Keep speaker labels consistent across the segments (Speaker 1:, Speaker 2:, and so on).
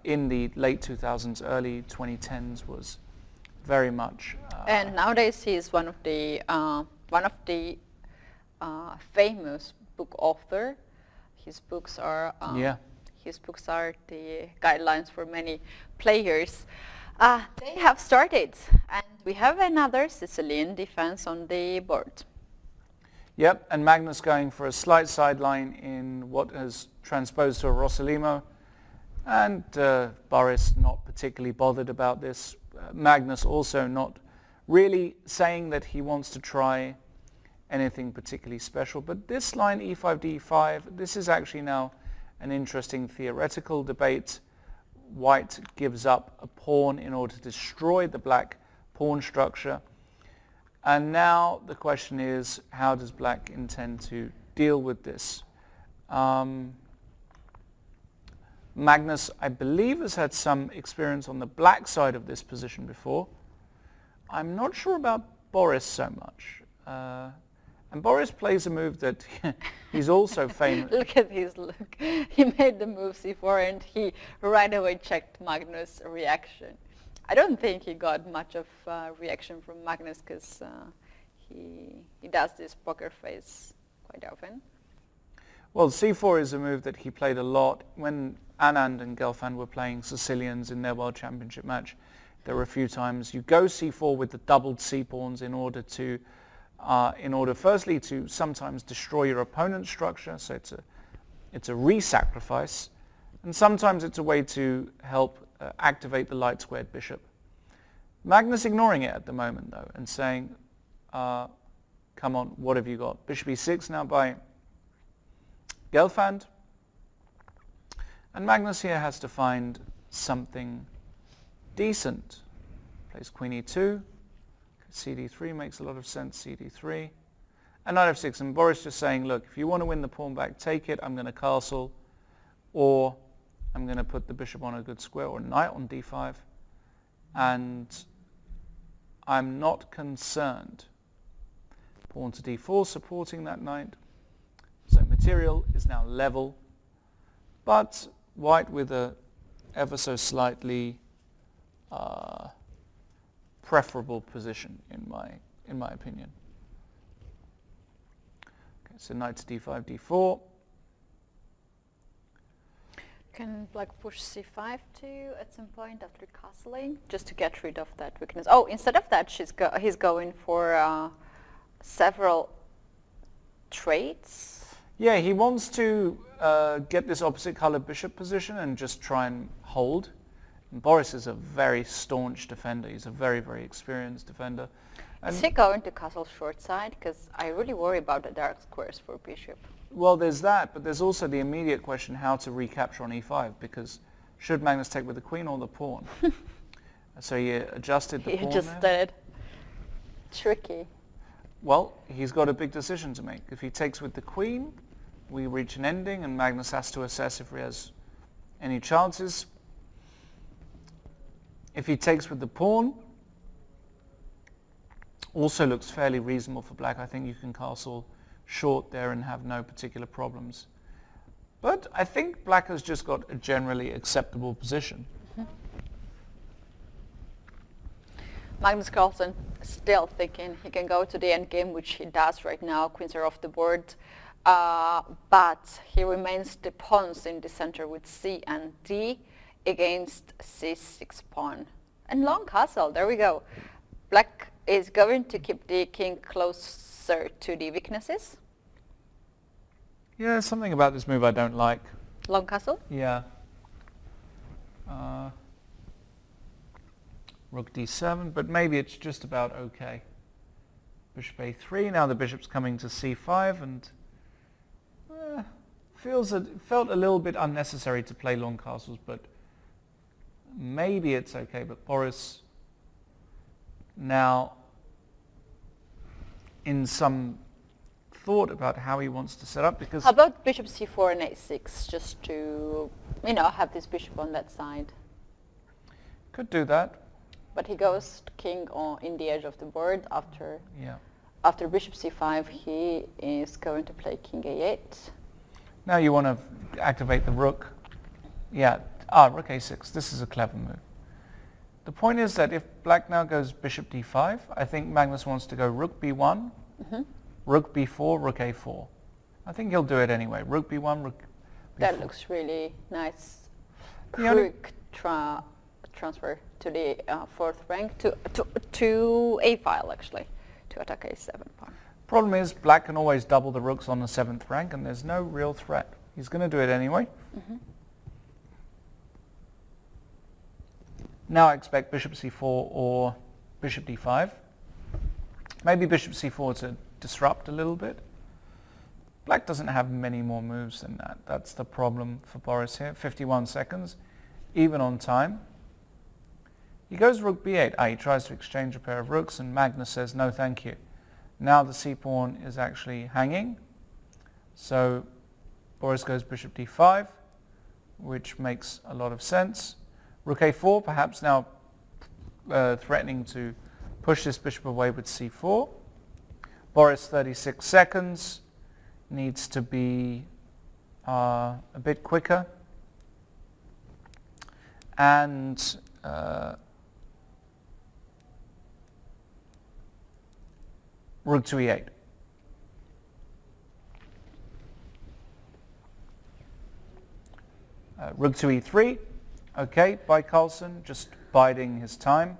Speaker 1: in the late 2000s, early 2010s was very much.
Speaker 2: And nowadays he is one of the famous book author. His books are the guidelines for many players. They have started, and we have another Sicilian defense on the board.
Speaker 1: Yep, and Magnus going for a slight sideline in what has transposed to a Rossolimo, and Boris not particularly bothered about this. Magnus also not really saying that he wants to try anything particularly special. But this line e5, d5, this is actually now an interesting theoretical debate. White gives up a pawn in order to destroy the black pawn structure. And now the question is, how does black intend to deal with this? Magnus, I believe, has had some experience on the black side of this position before. I'm not sure about Boris so much. And Boris plays a move that he's also famous.
Speaker 2: Look at his look. He made the move c4 and he right away checked Magnus' reaction. I don't think he got much of reaction from Magnus because he does this poker face quite often.
Speaker 1: Well, c4 is a move that he played a lot when Anand and Gelfand were playing Sicilians in their World Championship match. There were a few times you go c4 with the doubled c-pawns in order firstly to sometimes destroy your opponent's structure, so it's a re-sacrifice, and sometimes it's a way to help activate the light squared bishop. Magnus ignoring it at the moment though and saying, come on, what have you got? Bishop e6 now by Gelfand, and Magnus here has to find something decent. Plays queen e2, cd3 makes a lot of sense, cd3, and knight f6, and Boris just saying, look, if you want to win the pawn back, take it, I'm going to castle, or I'm going to put the bishop on a good square, or knight on d5, and I'm not concerned. Pawn to d4, supporting that knight. So material is now level, but white with a ever so slightly preferable position in my opinion. Okay, so knight to d5, d4.
Speaker 2: Can black push c5 too at some point after castling, just to get rid of that weakness? Oh, instead of that, he's going for several trades.
Speaker 1: Yeah, he wants to get this opposite color bishop position and just try and hold. And Boris is a very staunch defender. He's a very, very experienced defender. And
Speaker 2: is he going to castle short side? Because I really worry about the dark squares for bishop.
Speaker 1: Well, there's that, but there's also the immediate question how to recapture on e5, because should Magnus take with the queen or the pawn? So he adjusted the pawn
Speaker 2: He just did. Tricky.
Speaker 1: Well, he's got a big decision to make. If he takes with the queen, we reach an ending, and Magnus has to assess if he has any chances. If he takes with the pawn, also looks fairly reasonable for black. I think you can castle short there and have no particular problems. But I think black has just got a generally acceptable position.
Speaker 2: Magnus Carlsen still thinking he can go to the endgame, which he does right now. Queens are off the board. But he remains the pawns in the center with c and d against c6 pawn. And long castle, there we go. Black is going to keep the king closer to the weaknesses.
Speaker 1: Yeah, something about this move I don't like.
Speaker 2: Long castle?
Speaker 1: Yeah. Rook d7, but maybe it's just about okay. Bishop a3, now the bishop's coming to c5, and felt a little bit unnecessary to play long castles, but maybe it's okay. But Boris now in some thought about how he wants to set up, because...
Speaker 2: How about bishop c4 and a6, just to, have this bishop on that side?
Speaker 1: Could do that.
Speaker 2: But he goes king in the edge of the board after...
Speaker 1: Yeah.
Speaker 2: After bishop c5, he is going to play king a8.
Speaker 1: Now you want to activate the rook. Yeah, rook a6. This is a clever move. The point is that if black now goes bishop d5, I think Magnus wants to go rook b1, rook b4, rook a4. I think he'll do it anyway. Rook b1, rook b4.
Speaker 2: That looks really nice.
Speaker 1: The
Speaker 2: Quick transfer to the fourth rank to a file actually, to attack a7 pawn.
Speaker 1: Problem is black can always double the rooks on the 7th rank and there's no real threat. He's going to do it anyway. Now I expect bishop c4 or bishop d5. Maybe bishop c4 to disrupt a little bit. Black doesn't have many more moves than that. That's the problem for Boris here. 51 seconds, even on time. He goes rook b8. He tries to exchange a pair of rooks and Magnus says no thank you. Now the c-pawn is actually hanging. So Boris goes bishop d5, which makes a lot of sense. Rook a4, perhaps now threatening to push this bishop away with c4. Boris, 36 seconds, needs to be a bit quicker. And rook to e8. Rook to e3. Okay, by Carlsen, just biding his time.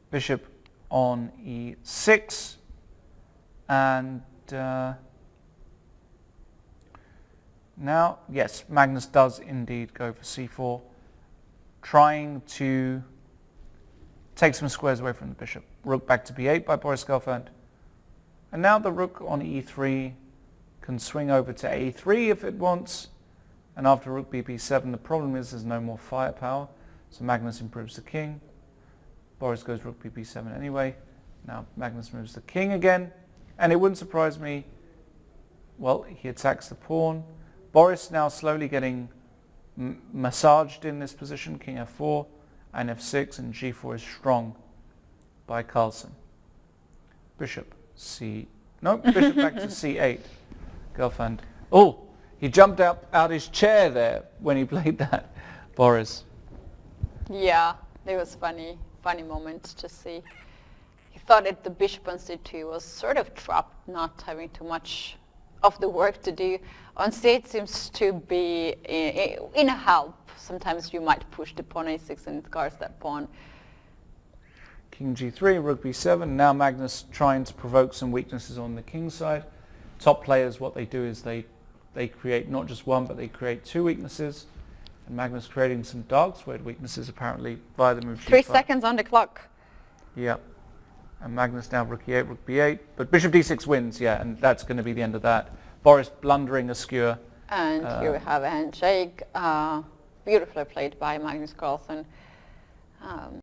Speaker 1: Bishop on e6. And now, yes, Magnus does indeed go for c4, trying to take some squares away from the bishop. Rook back to b8 by Boris Gelfand. And now the rook on e3 can swing over to a3 if it wants. And after rook b7, the problem is there's no more firepower. So Magnus improves the king. Boris goes rook b7 anyway. Now Magnus moves the king again. And it wouldn't surprise me, well, he attacks the pawn. Boris now slowly getting massaged in this position. King f4 and f6, and g4 is strong by Carlsen. Bishop back to c8. Gelfand. Oh, he jumped out his chair there when he played that, Boris.
Speaker 2: Yeah, it was funny moment to see. He thought that the bishop on c2 was sort of trapped, not having too much of the work to do. On c8 seems to be in a help. Sometimes you might push the pawn a6 and it guards that pawn.
Speaker 1: King g3, rook b7. Now Magnus trying to provoke some weaknesses on the king side. Top players, what they do is they create not just one, but they create two weaknesses. And Magnus creating some dark squared weaknesses apparently via the move
Speaker 2: 3
Speaker 1: g5.
Speaker 2: seconds on the clock.
Speaker 1: Yeah. And Magnus now rook e8, rook b8. But bishop d6 wins, yeah, and that's going to be the end of that. Boris blundering askew.
Speaker 2: And here we have a handshake. Beautifully played by Magnus Carlsen.